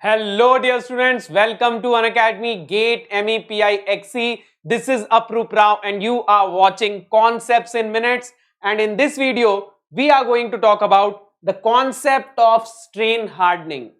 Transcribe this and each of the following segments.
Hello dear students, welcome to Unacademy GATE ESE. This is Apuroop Sir and you are watching Concepts in Minutes, and in this video we are going to talk about the concept of strain hardening.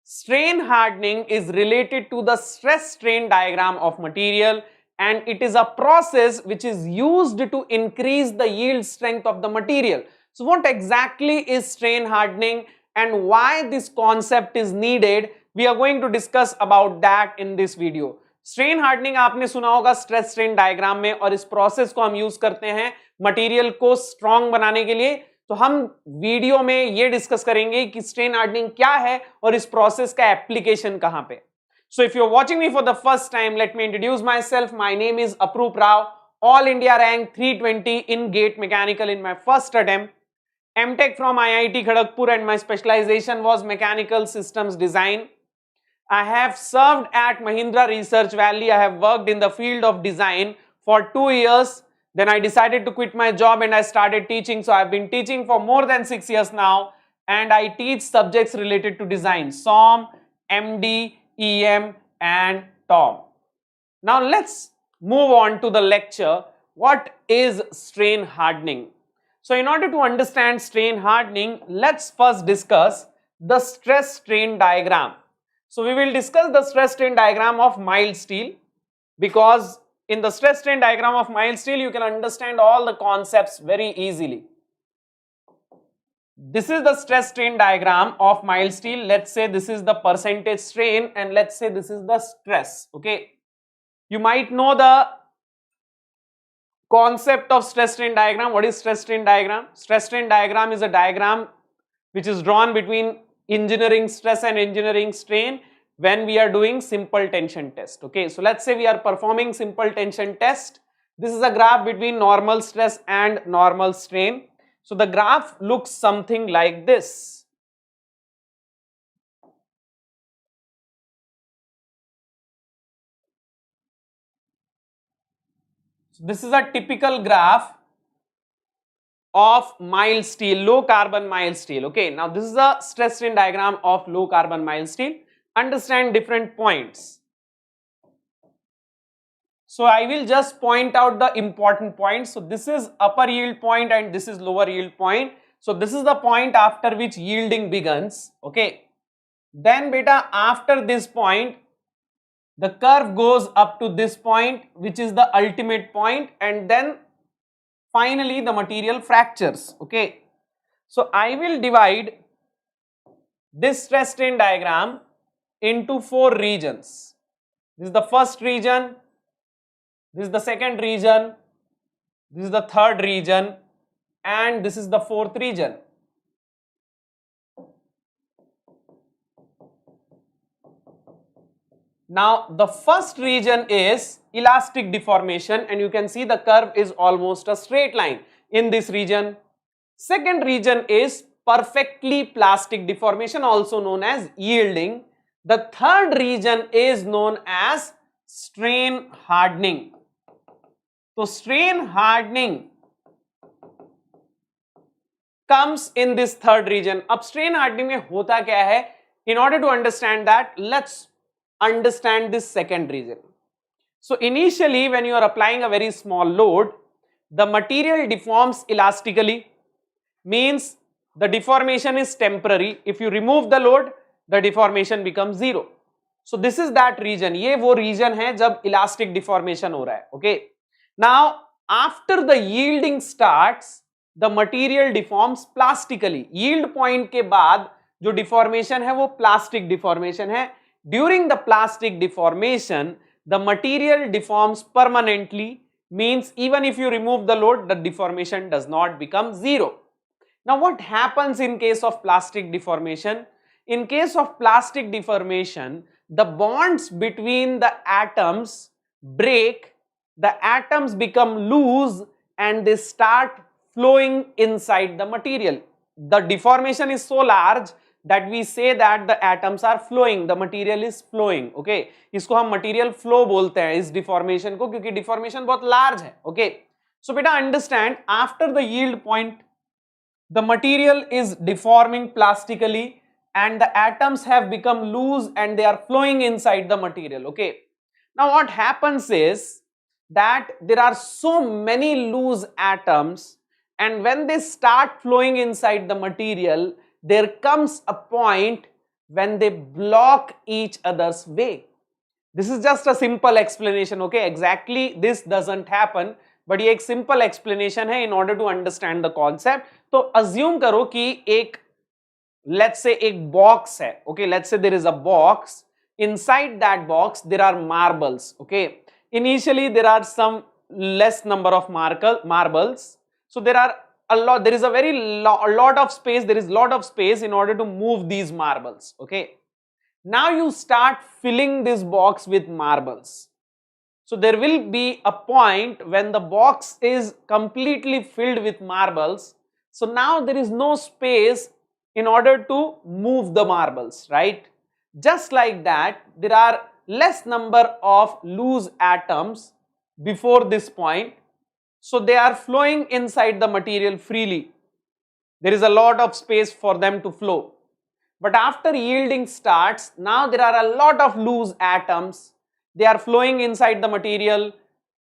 Strain hardening is related to the stress strain diagram of material, and it is a process which is used to increase the yield strength of the material. So what exactly is strain hardening and why this concept is needed? We are going to discuss about that in this video. Strain hardening आपने सुना होगा stress strain diagram में, और इस process को हम use करते हैं मटेरियल को स्ट्रॉन्ग बनाने के लिए. तो हम वीडियो में ये डिस्कस करेंगे कि स्ट्रेन हार्डनिंग क्या है और इस प्रोसेस का एप्लीकेशन कहां पे. So if you're watching me for the first time, let me introduce myself. My name is Apuroop Sir, All India rank 320 in GATE Mechanical in my first attempt. MTech from IIT Kharagpur, and my specialization was Mechanical Systems Design. I have served at Mahindra Research Valley. I have worked in the field of design for 2 years. Then I decided to quit my job and I started teaching. So I've been teaching for more than 6 years now, and I teach subjects related to design: SOM, MD, EM and TOM. Now let's move on to the lecture. What is strain hardening? So in order to understand strain hardening, let's first discuss the stress strain diagram. So we will discuss the stress strain diagram of mild steel, because in the stress strain diagram of mild steel you can understand all the concepts very easily. This is the stress strain diagram of mild steel. Let's say this is the percentage strain and let's say this is the stress. Okay, you might know the concept of stress strain diagram. What is stress strain diagram? Stress strain diagram is a diagram which is drawn between engineering stress and engineering strain when we are doing simple tension test. Okay, so let's say we are performing simple tension test. This is a graph between normal stress and normal strain. So the graph looks something like this. So this is a typical graph of mild steel, low carbon mild steel. Okay, now this is a stress strain diagram of low carbon mild steel. Understand different points. So I will just point out the important points. So this is upper yield point and this is lower yield point. So this is the point after which yielding begins. Okay, then beta, after this point the curve goes up to this point, which is the ultimate point, and then finally the material fractures. Okay, so I will divide this stress strain diagram into 4 regions. This is the first region, this is the second region, this is the third region, and this is the fourth region. Now the first region is elastic deformation, and you can see the curve is almost a straight line in this region. Second region is perfectly plastic deformation, also known as yielding. The third region is known as strain hardening. So strain hardening comes in this third region. अब strain hardening में होता क्या है? In order to understand that, let's understand this second region. So initially when you are applying a very small load, the material deforms elastically, means the deformation is temporary. If you remove the load, the deformation becomes 0. So this is that region. ये वो region है जब elastic deformation हो रहा है. Okay. Now after the yielding starts, the material deforms plastically. Yield point के बाद जो deformation है वो plastic deformation है. During the plastic deformation, the material deforms permanently, means even if you remove the load, the deformation does not become 0. Now what happens in case of plastic deformation? In case of plastic deformation, the bonds between the atoms break, the atoms become loose and they start flowing inside the material. The deformation is so large that we say that the atoms are flowing, the material is flowing. Okay, इसको हम material flow बोलते हैं इस deformation को, क्योंकि deformation बहुत large है. Okay, so beta understand, after the yield point the material is deforming plastically and the atoms have become loose and they are flowing inside the material. Okay, now what happens is that there are so many loose atoms, and when they start flowing inside the material, there comes a point when they block each other's way. This is just a simple explanation. Okay, exactly this doesn't happen, but ये एक simple explanation है in order to understand the concept. तो assume करो कि एक, let's say एक box है. Okay, let's say there is a box. Inside that box there are marbles. Okay, initially there are some less number of marbles, so there are a lot, there is a lot of space, there is lot of space in order to move these marbles. Okay, now you start filling this box with marbles. So there will be a point when the box is completely filled with marbles. So now there is no space in order to move the marbles, right? Just like that, there are less number of loose atoms before this point. So they are flowing inside the material freely. There is a lot of space for them to flow. But after yielding starts, now there are a lot of loose atoms. They are flowing inside the material.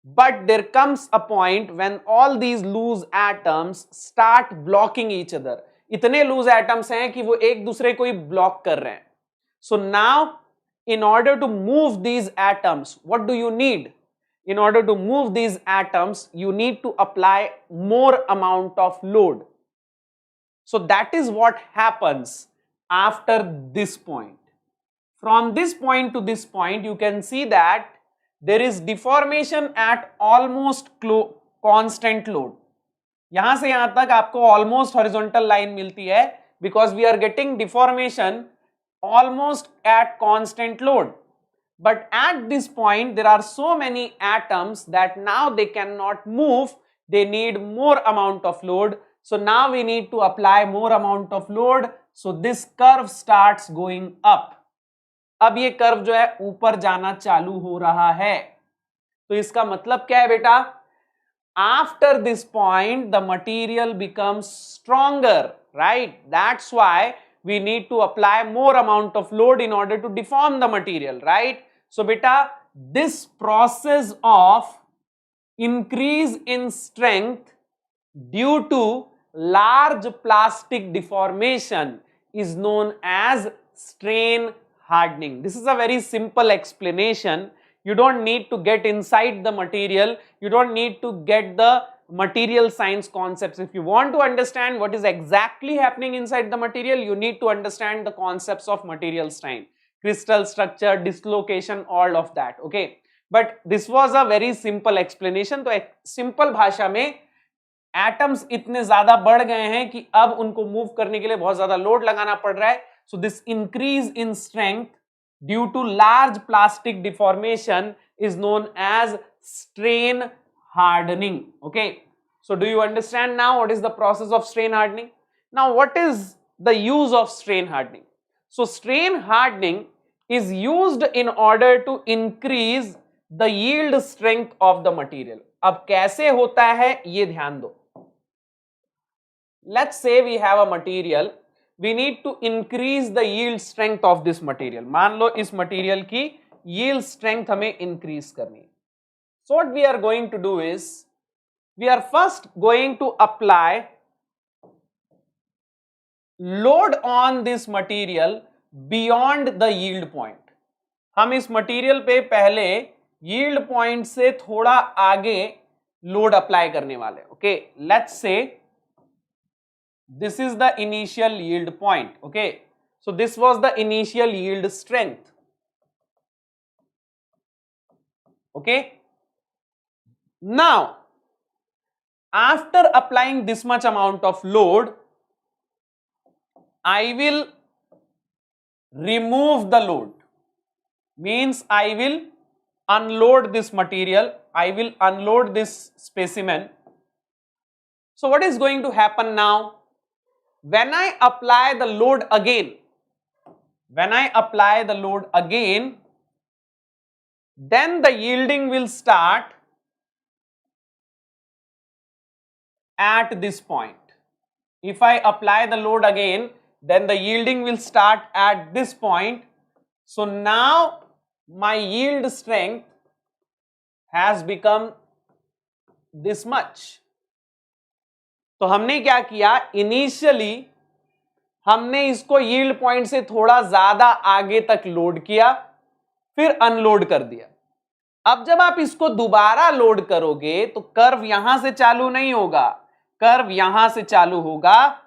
But there comes a point when all these loose atoms start blocking each other. इतने loose atoms हैं कि वो एक दूसरे को ही block कर रहे हैं. So now, in order to move these atoms, what do you need? In order to move these atoms, you need to apply more amount of load. So that is what happens after this point. From this point to this point, you can see that there is deformation at almost constant load. यहां से यहां तक आपको almost horizontal line मिलती है because we are getting deformation almost at constant load. But at this point, there are so many atoms that now they cannot move. They need more amount of load. So now we need to apply more amount of load. So this curve starts going up. अब ये curve जो है ऊपर जाना चालू हो रहा है. तो इसका मतलब क्या है बेटा? After this point, the material becomes stronger, right? That's why we need to apply more amount of load in order to deform the material, right? So beta, this process of increase in strength due to large plastic deformation is known as strain hardening. This is a very simple explanation. You don't need to get inside the material. You don't need to get the material science concepts. If you want to understand what is exactly happening inside the material, you need to understand the concepts of material strain, crystal structure, dislocation, all of that. Okay, but this was a very simple explanation. तो एक simple भाषा में atoms इतने ज़्यादा बढ़ गए हैं कि अब उनको move करने के लिए बहुत ज़्यादा load लगाना पड़ रहा है. So this increase in strength due to large plastic deformation is known as strain hardening. Okay, so do you understand now what is the process of strain hardening? Now what is the use of strain hardening? So strain hardening is used in order to increase the yield strength of the material. अब कैसे होता है ये ध्यान दो. Let's say we have a material, we need to increase the yield strength of this material. मान लो इस material की yield strength हमें increase करनी है. So what we are going to do is, we are first going to apply load on this material beyond the yield point. हम इस material पे पहले yield point से थोड़ा आगे load apply करने वाले. Okay, let's say this is the initial yield point. Okay, so this was the initial yield strength. Okay, now after applying this much amount of load, I will remove the load. Means I will unload this material, I will unload this specimen. So what is going to happen now? When I apply the load again, then the yielding will start at this point. If I apply the load again, then the yielding will start at this point. So now my yield strength has become this much. तो हमने क्या किया, initially हमने इसको yield point से थोड़ा ज्यादा आगे तक लोड किया, फिर अनलोड कर दिया. अब जब आप इसको दोबारा लोड करोगे तो कर्व यहां से चालू नहीं होगा, कर्व यहां से चालू होगा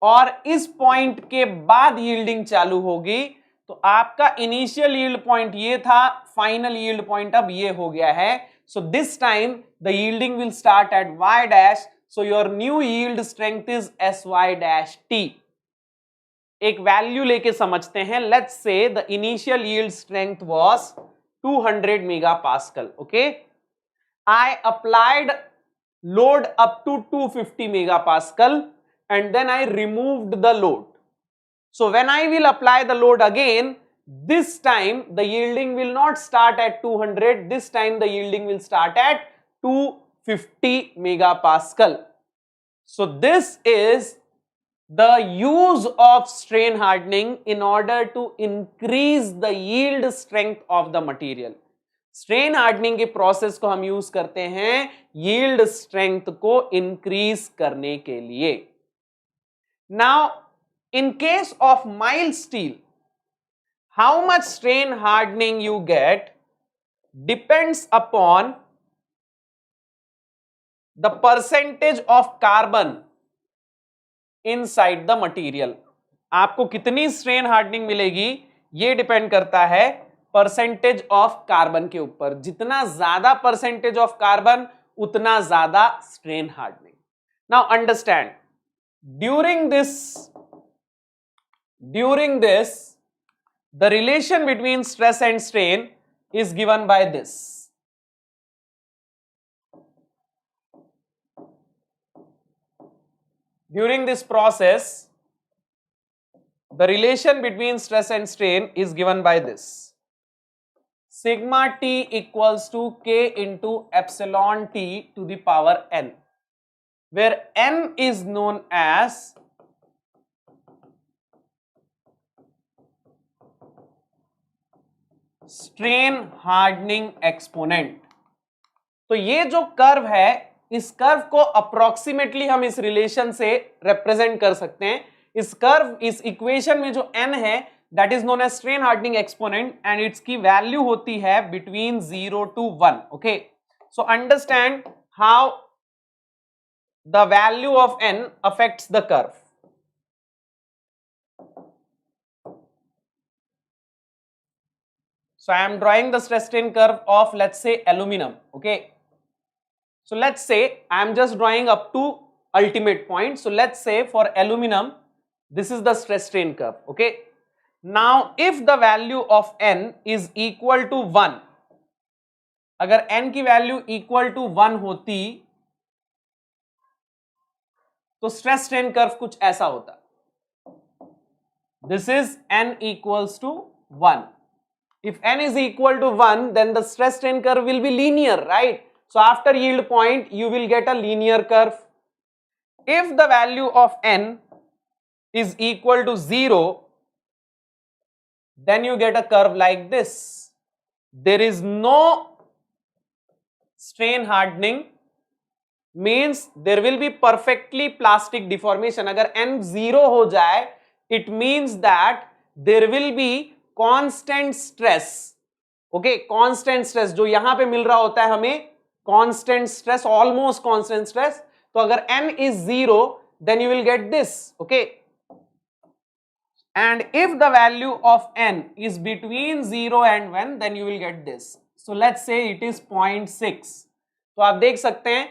और इस पॉइंट के बाद यील्डिंग चालू होगी. तो आपका इनिशियल यील्ड पॉइंट ये था, फाइनल यील्ड पॉइंट अब ये हो गया है. So this time the yielding will start at y dash. So your new yield strength is sy dash t. एक वैल्यू लेके समझते हैं. Let's say the initial yield strength was 200 megapascal. Okay, I applied load up to 250 megapascal and then I removed the load. So when I will apply the load again, this time the yielding will not start at 200, this time the yielding will start at 250 megapascal. So this is the use of strain hardening in order to increase the yield strength of the material. Strain hardening के process को हम use करते हैं yield strength को increase करने के लिए. Now in case of mild steel, how much strain hardening you get depends upon the percentage of carbon inside the material. आपको कितनी स्ट्रेन हार्डनिंग मिलेगी ये डिपेंड करता है परसेंटेज ऑफ कार्बन के ऊपर. जितना ज्यादा परसेंटेज ऑफ कार्बन उतना ज्यादा strain hardening. Now understand, during this the relation between stress and strain is given by this. During this process, the relation between stress and strain is given by this. Sigma t equals to k into epsilon t to the power n, where n is known as strain hardening exponent. तो ये जो curve है, इस curve को approximately हम इस relation से represent कर सकते हैं. इस कर्व, इस इक्वेशन में जो n है that is known as strain hardening exponent and its की वैल्यू होती है between 0 to 1. Okay, so understand how the value of n affects the curve. So I am drawing the stress strain curve of, let's say, aluminum. Okay, so let's say I am just drawing up to ultimate point. So let's say for aluminum this is the stress strain curve. Okay, now if the value of n is equal to 1, अगर n की value equal to 1 होती तो stress strain curve कुछ ऐसा होता. This is n equals to 1. If n is equal to 1, then the stress strain curve will be linear, right? So after yield point, you will get a linear curve. If the value of n is equal to 0, then you get a curve like this. There is no strain hardening, means there will be perfectly plastic deformation. अगर n 0 हो जाए, it means that there will be constant stress. Okay, constant stress जो यहां पे मिल रहा होता है हमें, constant stress, almost constant stress. तो अगर n is 0, then you will get this. Okay, and if the value of n is between 0 and 1, then you will get this. So let's say it is 0.6. तो आप देख सकते हैं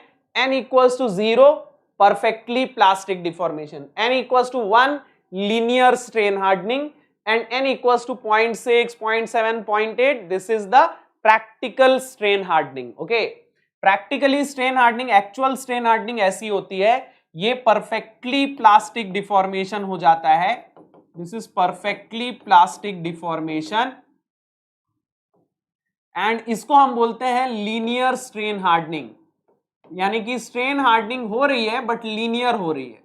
n equals to 0, perfectly plastic deformation. n equals to 1, linear strain hardening. And n equals to 0.6, 0.7, 0.8, this is the practical strain hardening. Okay, practically strain hardening, actual strain hardening ऐसी होती है, ये perfectly plastic deformation हो जाता है. This is perfectly plastic deformation and इसको हम बोलते हैं linear strain hardening. यानी कि strain hardening हो रही है but linear हो रही है.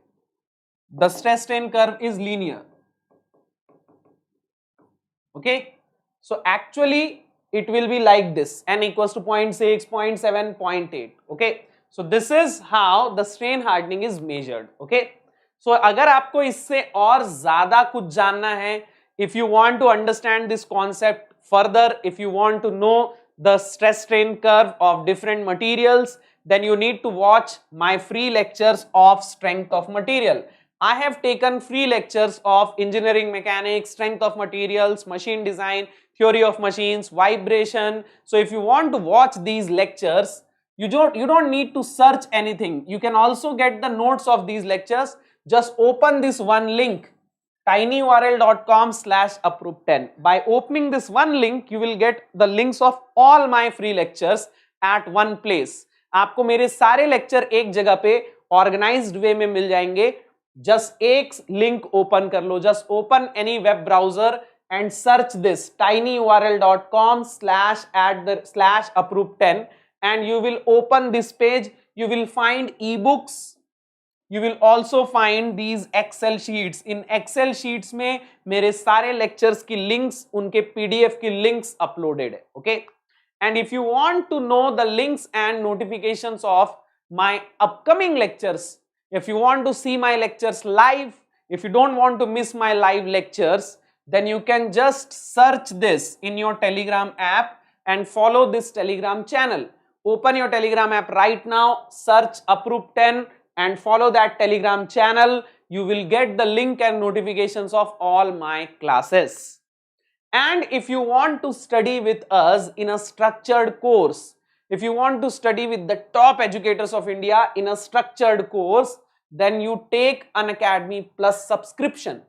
the stress strain curve is linear. Okay, so actually it will be like this, n equals to 0.6, 0.7, 0.8. Okay, so this is how the strain hardening is measured. Okay, so अगर आपको इससे और ज़्यादा कुछ जानना है, if you want to understand this concept further, if you want to know the stress strain curve of different materials, then you need to watch my free lectures of strength of material. I have taken free lectures of engineering mechanics, strength of materials, machine design, theory of machines, vibration. So if you want to watch these lectures, you don't need to search anything. You can also get the notes of these lectures. Just open this one link, tinyurl.com/apuroop10. By opening this one link, you will get the links of all my free lectures at one place. आपको मेरे सारे lecture एक जगह पे organised वे में मिल जाएंगे. Just एक link open कर लो. Just open any web browser and search this tinyurl.com/apuroop10 and you will open this page. You will find ebooks. You will also find these Excel sheets. In Excel sheets में मेरे सारे lectures की links, उनके PDF की links uploaded है. Okay? And if you want to know the links and notifications of my upcoming lectures, if you want to see my lectures live, if you don't want to miss my live lectures, then you can just search this in your Telegram app and follow this Telegram channel. Open your Telegram app right now, search Apuroop10 and follow that Telegram channel. You will get the link and notifications of all my classes. And if you want to study with us in a structured course, if you want to study with the top educators of India in a structured course, then you take Unacademy Plus subscription.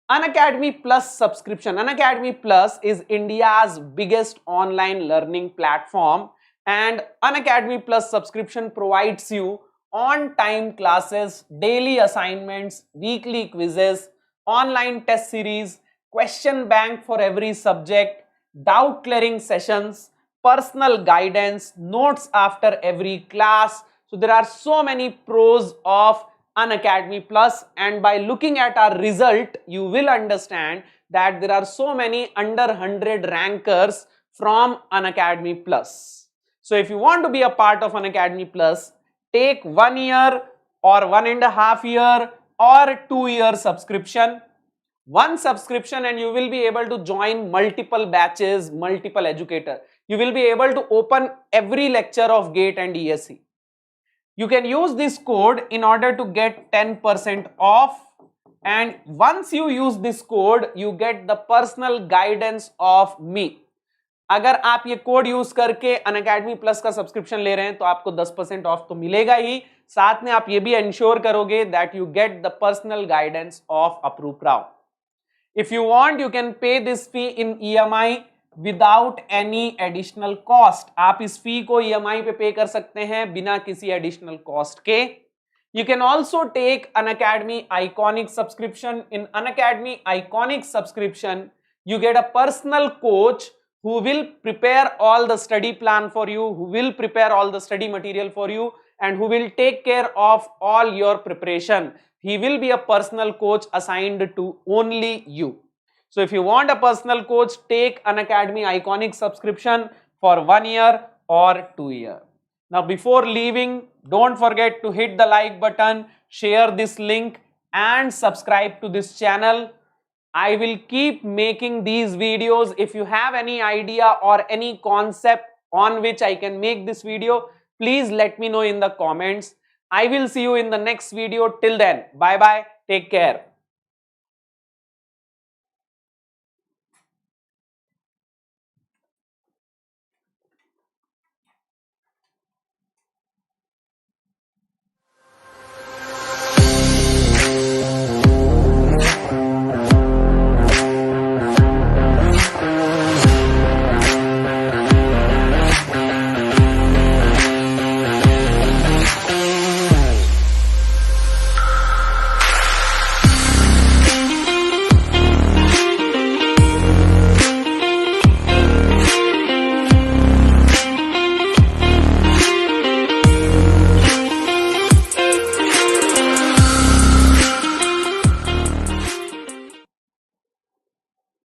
Unacademy Plus subscription. Unacademy Plus is India's biggest online learning platform, and Unacademy Plus subscription provides you on-time classes, daily assignments, weekly quizzes, online test series, question bank for every subject, doubt clearing sessions, personal guidance, notes after every class. So there are so many pros of Unacademy Plus, and by looking at our result, you will understand that there are so many under 100 rankers from Unacademy Plus. So if you want to be a part of Unacademy Plus, take 1 year or 1.5 year or 2 year subscription. One subscription and you will be able to join multiple batches, multiple educator. You will be able to open every lecture of GATE and ESE. You can use this code in order to get 10% off, and once you use this code, you get the personal guidance of me. अगर आप ये code use करके Unacademy Plus का subscription ले रहे हैं तो आपको 10% ऑफ तो मिलेगा ही, साथ में आप ये भी इंश्योर करोगे that you get the personal guidance of Apuroop Rao. If you want, you can pay this fee in EMI without any additional cost. आप इस फी को EMI पे पे कर सकते हैं बिना किसी additional cost के. You can also take Unacademy Iconic subscription. In Unacademy Iconic subscription, you get a personal coach who will prepare all the study plan for you, who will prepare all the study material for you, and who will take care of all your preparation. He will be a personal coach assigned to only you. So if you want a personal coach, take Unacademy Iconic subscription for 1 year or 2 years. Now before leaving, don't forget to hit the like button, share this link and subscribe to this channel. I will keep making these videos. If you have any idea or any concept on which I can make this video, please let me know in the comments. I will see you in the next video. Till then, bye bye. Take care.